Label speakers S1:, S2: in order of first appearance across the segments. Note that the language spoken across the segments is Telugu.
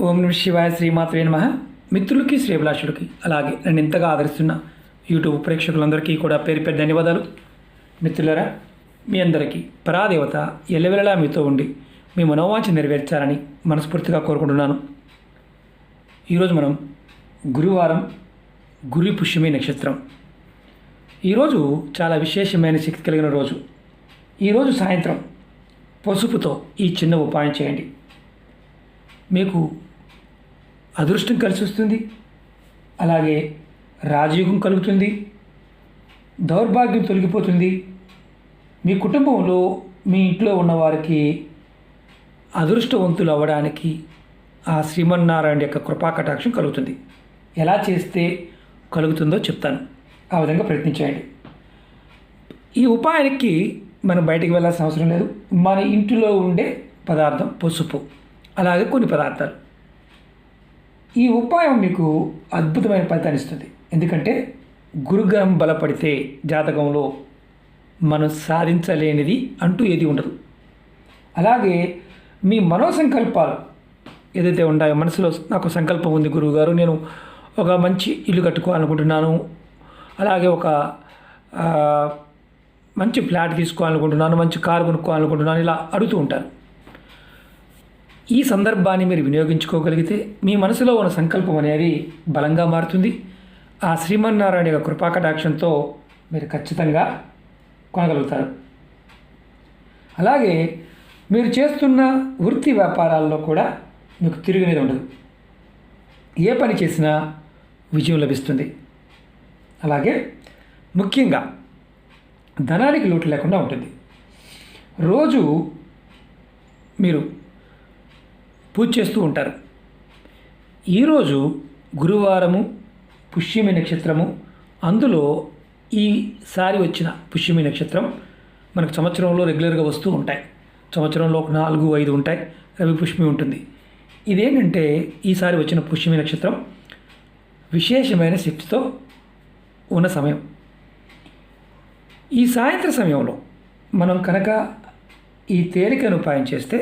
S1: ఓం నమ శివాయ శ్రీమాత్రే నమః. మిత్రులకి శ్రేభిలాషులకి అలాగే నన్ను ఇంతగా ఆదరిస్తున్న యూట్యూబ్ ప్రేక్షకులందరికీ కూడా పేరు పేరు ధన్యవాదాలు. మిత్రులారా, మీ అందరికీ పరాదేవత ఎల్లవెల్లలా మీతో ఉండి మీ మనోవాంఛ నెరవేర్చాలని మనస్ఫూర్తిగా కోరుకుంటున్నాను. ఈరోజు మనం గురువారం, గురు పుష్యమి నక్షత్రం. ఈరోజు చాలా విశేషమైన శక్తి కలిగిన రోజు. ఈరోజు సాయంత్రం పసుపుతో ఈ చిన్న ఉపాయం చేయండి. మీకు అదృష్టం కలిసి వస్తుంది, అలాగే రాజయోగం కలుగుతుంది, దౌర్భాగ్యం తొలగిపోతుంది. మీ కుటుంబంలో మీ ఇంట్లో ఉన్నవారికి అదృష్టవంతులు అవ్వడానికి ఆ శ్రీమన్నారాయణ యొక్క కృపాకటాక్షం కలుగుతుంది. ఎలా చేస్తే కలుగుతుందో చెప్తాను, ఆ విధంగా ప్రయత్నించండి. ఈ ఉపాయానికి మనం బయటికి వెళ్ళాల్సిన అవసరం లేదు. మన ఇంటిలో ఉండే పదార్థం పసుపు, అలాగే కొన్ని పదార్థాలు. ఈ ఉపాయం మీకు అద్భుతమైన ఫలితాన్ని ఇస్తుంది. ఎందుకంటే గురుగ్రహం బలపడితే జాతకంలో మనం సాధించలేనిది అంటూ ఏది ఉండదు. అలాగే మీ మనోసంకల్పాలు ఏదైతే ఉన్నాయో, మనసులో నాకు సంకల్పం ఉంది గురువుగారు, నేను ఒక మంచి ఇల్లు కట్టుకోవాలనుకుంటున్నాను, అలాగే ఒక మంచి ఫ్లాట్ తీసుకోవాలనుకుంటున్నాను, మంచి కారు కొనుక్కోవాలనుకుంటున్నాను, ఇలా అడుగుతూ ఉంటారు. ఈ సందర్భాన్ని మీరు వినియోగించుకోగలిగితే మీ మనసులో ఉన్న సంకల్పం అనేది బలంగా మారుతుంది. ఆ శ్రీమన్నారాయణ యొక్క కృపాకటాక్షంతో మీరు ఖచ్చితంగా కొనగలుగుతారు. అలాగే మీరు చేస్తున్న వృత్తి వ్యాపారాల్లో కూడా మీకు తిరుగునేది ఉండదు. ఏ పని చేసినా విజయం లభిస్తుంది. అలాగే ముఖ్యంగా ధనానికి లోటు లేకుండా ఉంటుంది. రోజు మీరు పూజ చేస్తూ ఉంటారు. ఈరోజు గురువారము, పుష్యమి నక్షత్రము. అందులో ఈసారి వచ్చిన పుష్యమి నక్షత్రం మనకు సంవత్సరంలో రెగ్యులర్గా వస్తూ ఉంటాయి. సంవత్సరంలో ఒక 4-5 ఉంటాయి. రవి పుష్యమి ఉంటుంది. ఇదేంటంటే ఈసారి వచ్చిన పుష్యమి నక్షత్రం విశేషమైన శక్తితో ఉన్న సమయం. ఈ సాయంత్ర సమయంలో మనం కనుక ఈ తేలికను ఉపాయం చేస్తే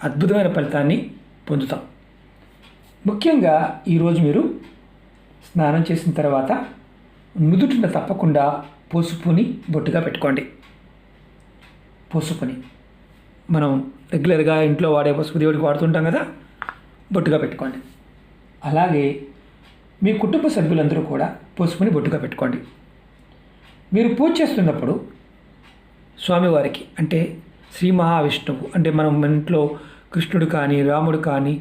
S1: అద్భుతమైన ఫలితాన్ని పొందుతాం. ముఖ్యంగా ఈరోజు మీరు స్నానం చేసిన తర్వాత నుదుటిన తప్పకుండా పసుపుని బొట్టుగా పెట్టుకోండి. పసుపుని మనం రెగ్యులర్గా ఇంట్లో వాడే పసుపు దేవుడికి వాడుతుంటాం కదా, బొట్టుగా పెట్టుకోండి. అలాగే మీ కుటుంబ సభ్యులందరూ కూడా పసుపుని బొట్టుగా పెట్టుకోండి. మీరు పూజ చేస్తున్నప్పుడు స్వామివారికి, అంటే శ్రీ మహావిష్ణువు, అంటే మనం ఇంట్లో కృష్ణుడు కానీ, రాముడు కానీ,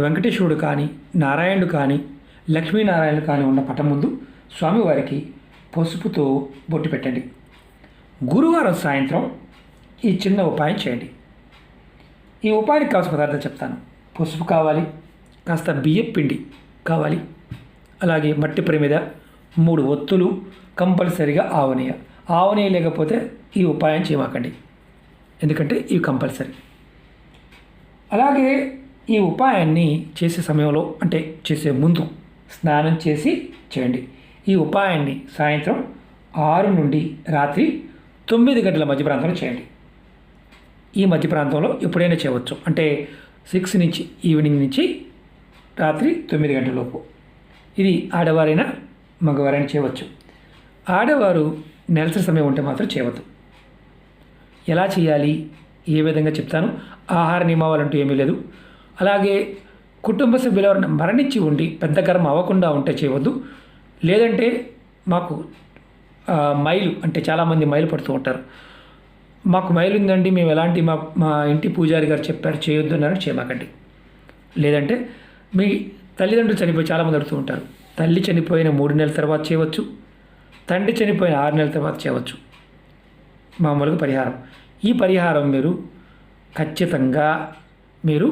S1: వెంకటేశ్వరుడు కానీ, నారాయణుడు కానీ, లక్ష్మీనారాయణుడు కానీ ఉన్న పటం ముందు స్వామివారికి పసుపుతో బొట్టు పెట్టండి. గురువారం సాయంత్రం ఈ చిన్న ఉపాయం చేయండి. ఈ ఉపాయానికి కావాల్సిన పదార్థాలు చెప్తాను. పసుపు కావాలి, కాస్త బియ్యం పిండి కావాలి, అలాగే మట్టి ప్రమిద, 3 ఒత్తులు, కంపల్సరిగా ఆవనేయ. ఆవనేయ లేకపోతే ఈ ఉపాయం చేయమాకండి, ఎందుకంటే ఇవి కంపల్సరీ. అలాగే ఈ ఉపాయాన్ని చేసే సమయంలో, అంటే చేసే ముందు స్నానం చేసి చేయండి. ఈ ఉపాయాన్ని సాయంత్రం 6 నుండి రాత్రి 9 గంటల మధ్య ప్రాంతంలో చేయండి. ఈ మధ్య ప్రాంతంలో ఎప్పుడైనా చేయవచ్చు, అంటే 6 నుంచి ఈవినింగ్ నుంచి రాత్రి 9 గంటల లోపు. ఇది ఆడవారైనా మగవారైనా చేయవచ్చు. ఆడవారు నెలసరి సమయం ఉంటే మాత్రం చేయవద్దు. ఎలా చేయాలి, ఏ విధంగా చెప్తాను. ఆహార నియమాలు అంటూ ఏమీ లేదు. అలాగే కుటుంబ సభ్యులు ఎవరైనా మరణించి ఉండి పెద్ద కర్మ అవ్వకుండా ఉంటే చేయవద్దు. లేదంటే మాకు మైలు, అంటే చాలామంది మైలు పడుతూ ఉంటారు, మాకు మైలు ఉందండి, మేము ఎలాంటి మా ఇంటి పూజారి గారు చెప్పారు చేయొద్దు అన్నారు, చేయమాకండి. లేదంటే మీ తల్లిదండ్రులు చనిపోయి చాలామంది అడుగుతూ ఉంటారు, తల్లి చనిపోయిన 3 నెలల తర్వాత చేయవచ్చు, తండ్రి చనిపోయిన 6 నెలల తర్వాత చేయవచ్చు. మామూలుగా పరిహారం. ఈ పరిహారం మీరు ఖచ్చితంగా మీరు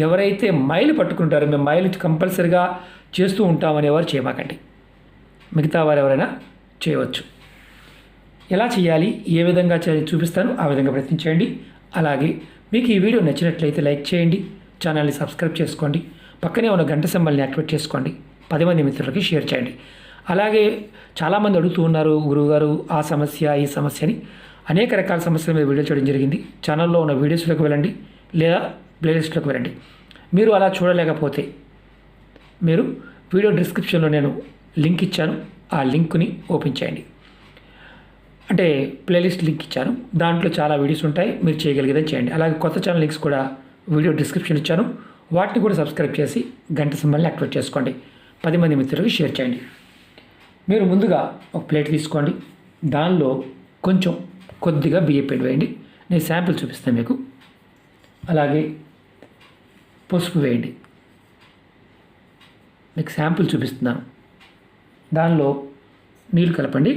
S1: ఎవరైతే మైలు పట్టుకుంటారో, మేము మైలు కంపల్సరిగా చేస్తూ ఉంటామని ఎవరు చేయమాకండి. మిగతా వారు ఎవరైనా చేయవచ్చు. ఎలా చేయాలి, ఏ విధంగా చూపిస్తాను, ఆ విధంగా ప్రయత్నించండి. అలాగే మీకు ఈ వీడియో నచ్చినట్లయితే లైక్ చేయండి, ఛానల్ని సబ్స్క్రైబ్ చేసుకోండి, పక్కనే ఉన్న గంట సింబల్ని యాక్టివేట్ చేసుకోండి, 10 మంది మిత్రులకి షేర్ చేయండి. అలాగే చాలామంది అడుగుతూ ఉన్నారు, గురువుగారు ఆ సమస్య ఈ సమస్యని. అనేక రకాల సమస్యల మీద వీడియో చేయడం జరిగింది. ఛానల్లో ఉన్న వీడియోస్లోకి వెళ్ళండి, లేదా ప్లేలిస్ట్లోకి వెళ్ళండి. మీరు అలా చూడలేకపోతే మీరు వీడియో డిస్క్రిప్షన్లో నేను లింక్ ఇచ్చాను, ఆ లింక్ని ఓపెన్ చేయండి. అంటే ప్లేలిస్ట్ లింక్ ఇచ్చాను, దాంట్లో చాలా వీడియోస్ ఉంటాయి, మీరు చేయగలిగేదే చేయండి. అలాగే కొత్త ఛానల్ లింక్స్ కూడా వీడియో డిస్క్రిప్షన్ ఇచ్చాను, వాటిని కూడా సబ్స్క్రైబ్ చేసి గంట సింబల్ని యాక్టివేట్ చేసుకోండి. 10 మంది మిత్రులకు షేర్ చేయండి. మీరు ముందుగా ఒక ప్లేట్ తీసుకోండి, దానిలో కొద్దిగా బియ్యం పిండి వేయండి. నేను శాంపిల్ చూపిస్తాను మీకు. అలాగే పసుపు వేయండి, మీకు శాంపిల్ చూపిస్తున్నాను. దానిలో నీళ్ళు కలపండి.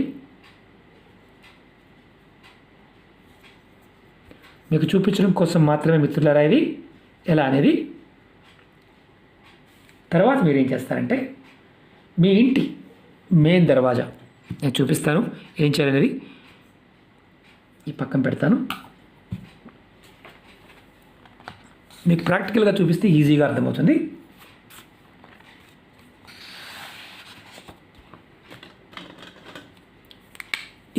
S1: మీకు చూపించడం కోసం మాత్రమే మిత్రులారా ఇది ఎలా అనేది. తర్వాత మీరు ఏం చేస్తారంటే మీ ఇంటి మెయిన్ దర్వాజా నేను చూపిస్తాను ఏం చేయాలనేది. ఈ పక్కన పెడతాను, మీకు ప్రాక్టికల్గా చూపిస్తే ఈజీగా అర్థమవుతుంది.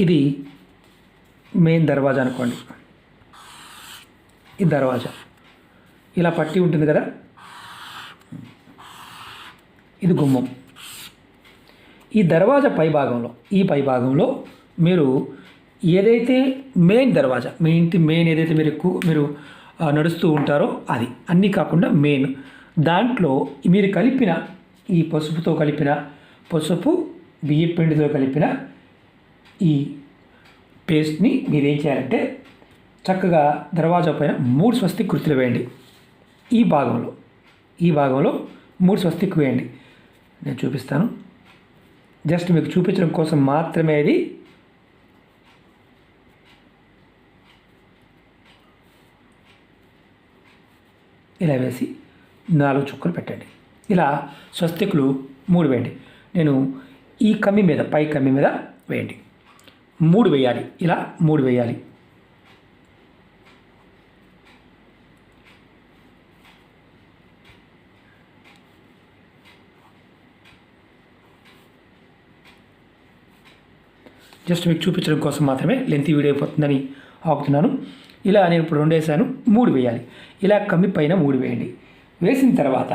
S1: ఇది మెయిన్ దర్వాజా అనుకోండి. ఈ దర్వాజా ఇలా పట్టి ఉంటుంది కదా, ఇది గుమ్మం. ఈ దర్వాజా ఈ పై భాగంలో మీరు ఏదైతే మెయిన్ దర్వాజా, మీ ఇంటి మెయిన్ ఏదైతే మీరు నడుస్తూ ఉంటారో అది అన్నీ కాకుండా మెయిన్ దాంట్లో మీరు కలిపిన ఈ పసుపు బియ్యం పిండితో కలిపిన ఈ పేస్ట్ని మీరేం చేయాలంటే చక్కగా దర్వాజా పైన 3 స్వస్తిక్ గుర్తులు వేయండి. ఈ భాగంలో 3 స్వస్తిక్ వేయండి. నేను చూపిస్తాను, జస్ట్ మీకు చూపించడం కోసం మాత్రమే. ఇది ఇలా వేసి 4 చుక్కలు పెట్టండి. ఇలా స్వస్తికులు 3 వేయండి. నేను ఈ కమ్మి మీద, పై కమ్మి మీద వేయండి. 3 వేయాలి, ఇలా 3 వేయాలి. జస్ట్ మీకు చూపించడం కోసం మాత్రమే, లెంత్ వీడియో అయిపోతుందని ఆపుతున్నాను. ఇలా నేను ఇప్పుడు 2 వేసాను, 3 వేయాలి. ఇలా కమ్మి పైన 3 వేయండి. వేసిన తర్వాత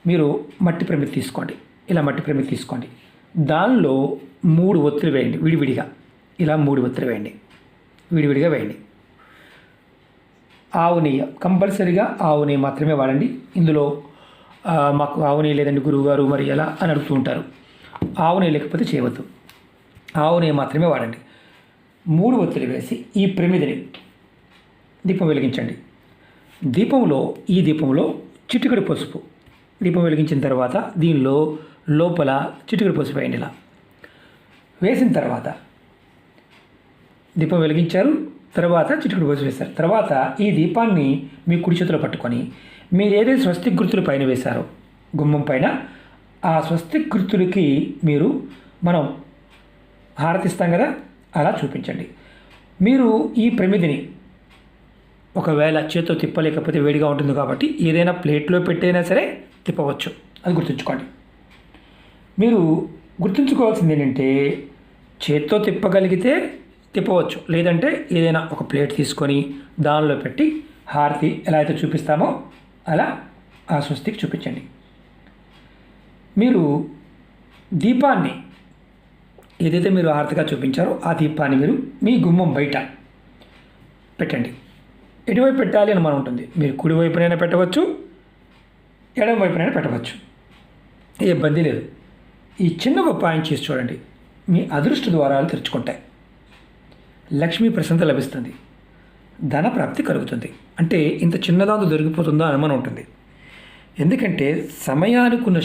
S1: మీరు మట్టి ప్రమిది తీసుకోండి. ఇలా మట్టి ప్రమిది తీసుకోండి, దానిలో 3 ఒత్తులు వేయండి విడివిడిగా. ఇలా 3 ఒత్తులు వేయండి, విడివిడిగా వేయండి. ఆవు నెయ్యి, కంపల్సరీగా ఆవు నెయ్యి మాత్రమే వాడండి. ఇందులో మాకు ఆవు నెయ్యి లేదండి గురువుగారు మరి ఎలా అని అడుగుతూ ఉంటారు. ఆవు నెయ్యి లేకపోతే చేయవద్దు, ఆవు నెయ్యి మాత్రమే వాడండి. 3 ఒత్తులు వేసి ఈ ప్రమిదిని దీపం వెలిగించండి. ఈ దీపంలో చిటికెడు పసుపు, దీపం వెలిగించిన తర్వాత దీనిలో లోపల చిటికెడు పసుపు వేయండి. ఇలా వేసిన తర్వాత దీపం వెలిగించారు, తర్వాత చిటికెడు పసుపు వేశారు. తర్వాత ఈ దీపాన్ని మీ కుడి చేతిలో పట్టుకొని మీరు ఏదైతే స్వస్తిక్ గుర్తులు పైన వేశారో గుమ్మం పైన, ఆ స్వస్తిక్ గుర్తులకి మనం హారతిస్తాం కదా, అలా చూపించండి. మీరు ఈ ప్రమిదిని ఒకవేళ చేతితో తిప్పలేకపోతే వేడిగా ఉంటుంది కాబట్టి ఏదైనా ప్లేట్లో పెట్టైనా సరే తిప్పవచ్చు, అది గుర్తుంచుకోండి. మీరు గుర్తుంచుకోవాల్సింది ఏంటంటే చేతితో తిప్పగలిగితే తిప్పవచ్చు, లేదంటే ఏదైనా ఒక ప్లేట్ తీసుకొని దానిలో పెట్టి హారతి ఎలా అయితే చూపిస్తామో అలా ఆ స్వస్తికి చూపించండి. మీరు దీపాన్ని ఏదైతే మీరు హారతిగా చూపించారో ఆ దీపాన్ని మీరు మీ గుమ్మం బయట పెట్టండి. ఎటువైపు పెట్టాలి అని మనం ఉంటుంది, మీరు కుడి వైపునైనా పెట్టవచ్చు, ఎడమ వైపునైనా పెట్టవచ్చు, ఏ ఇబ్బంది లేదు. ఈ చిన్న ఒక పాయింట్ చేసి చూడండి, మీ అదృష్ట ద్వారాలు తెరుచుకుంటాయి, లక్ష్మీ ప్రసన్నత లభిస్తుంది, ధన ప్రాప్తి కలుగుతుంది. అంటే ఇంత చిన్నదాంతో దొరికిపోతుందో అనుమానం ఉంటుంది. ఎందుకంటే సమయానికున్న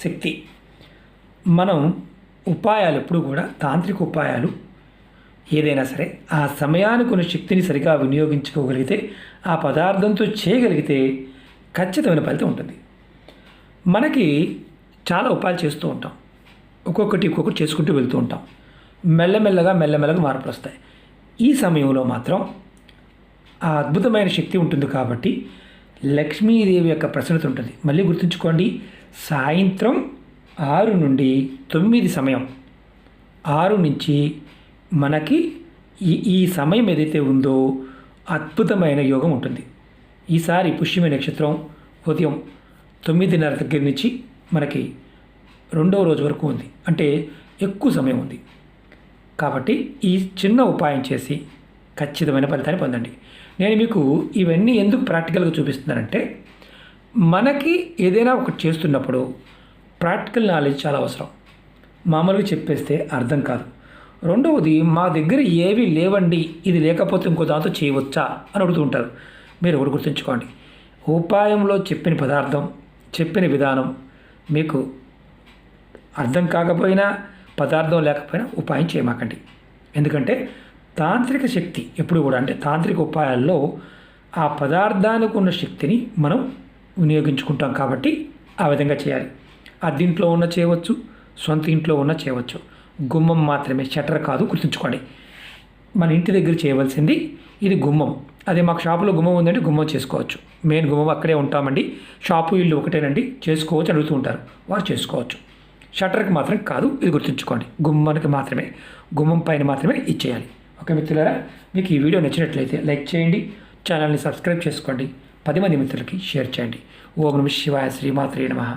S1: శక్తి, మనం ఉపాయాలు ఎప్పుడు కూడా తాంత్రిక ఉపాయాలు ఏదైనా సరే ఆ సమయానికున్న శక్తిని సరిగా వినియోగించుకోగలిగితే, ఆ పదార్థంతో చేయగలిగితే ఖచ్చితమైన ఫలితం ఉంటుంది. మనకి చాలా ఉపాయాలు చేస్తూ ఉంటాం, ఒక్కొక్కటి చేసుకుంటూ వెళ్తూ ఉంటాం, మెల్లమెల్లగా మార్పులు వస్తాయి. ఈ సమయంలో మాత్రం ఆ అద్భుతమైన శక్తి ఉంటుంది కాబట్టి లక్ష్మీదేవి యొక్క ప్రసన్నత ఉంటుంది. మళ్ళీ గుర్తుంచుకోండి, సాయంత్రం 6 నుండి 9 సమయం, 6 నుంచి మనకి ఈ సమయం ఏదైతే ఉందో అద్భుతమైన యోగం ఉంటుంది. ఈసారి పుష్యమి నక్షత్రం ఉదయం 9:30 దగ్గర నుంచి మనకి రెండవ రోజు వరకు ఉంది. అంటే ఎక్కువ సమయం ఉంది. కాబట్టి ఈ చిన్న ఉపాయం చేసి ఖచ్చితమైన ఫలితాన్ని పొందండి. నేను మీకు ఇవన్నీ ఎందుకు ప్రాక్టికల్గా చూపిస్తున్నానంటే, మనకి ఏదైనా ఒకటి చేస్తున్నప్పుడు ప్రాక్టికల్ నాలెడ్జ్ చాలా అవసరం. మామూలుగా చెప్పేస్తే అర్థం కాదు. రెండవది, మా దగ్గర ఏవి లేవండి, ఇది లేకపోతే ఇంకో దాంతో చేయవచ్చా అని అడుగుతూ ఉంటారు. మీరు ఒకటి గుర్తుంచుకోండి, ఉపాయంలో చెప్పిన పదార్థం, చెప్పిన విధానం మీకు అర్థం కాకపోయినా, పదార్థం లేకపోయినా ఉపాయం చేయమాకండి. ఎందుకంటే తాంత్రిక శక్తి ఎప్పుడు కూడా, అంటే తాంత్రిక ఉపాయాల్లో ఆ పదార్థానికి ఉన్న శక్తిని మనం వినియోగించుకుంటాం. కాబట్టి ఆ విధంగా చేయాలి. అద్దింట్లో ఉన్న చేయవచ్చు, సొంత ఇంట్లో ఉన్న చేయవచ్చు. గుమ్మం మాత్రమే, షట్టర్ కాదు, గుర్తుంచుకోండి. మన ఇంటి దగ్గర చేయవలసింది ఇది గుమ్మం. అదే మాకు షాపులో గుమ్మం ఉందంటే గుమ్మం చేసుకోవచ్చు. మెయిన్ గుమ్మం అక్కడే ఉంటామండి, షాపు ఇల్లు ఒకటేనండి, చేసుకోవచ్చు అడుగుతూ ఉంటారు, వారు చేసుకోవచ్చు. షట్టర్కి మాత్రం కాదు, ఇది గుర్తుంచుకోండి. గుమ్మానికి మాత్రమే, గుమ్మం పైన మాత్రమే ఇచ్చేయాలి. ఓకే మిత్రులారా, మీకు ఈ వీడియో నచ్చినట్లయితే లైక్ చేయండి, ఛానల్ని సబ్స్క్రైబ్ చేసుకోండి, 10 మంది మిత్రులకి షేర్ చేయండి. ఓం నమః శివాయ, శ్రీమాత్రే నమః.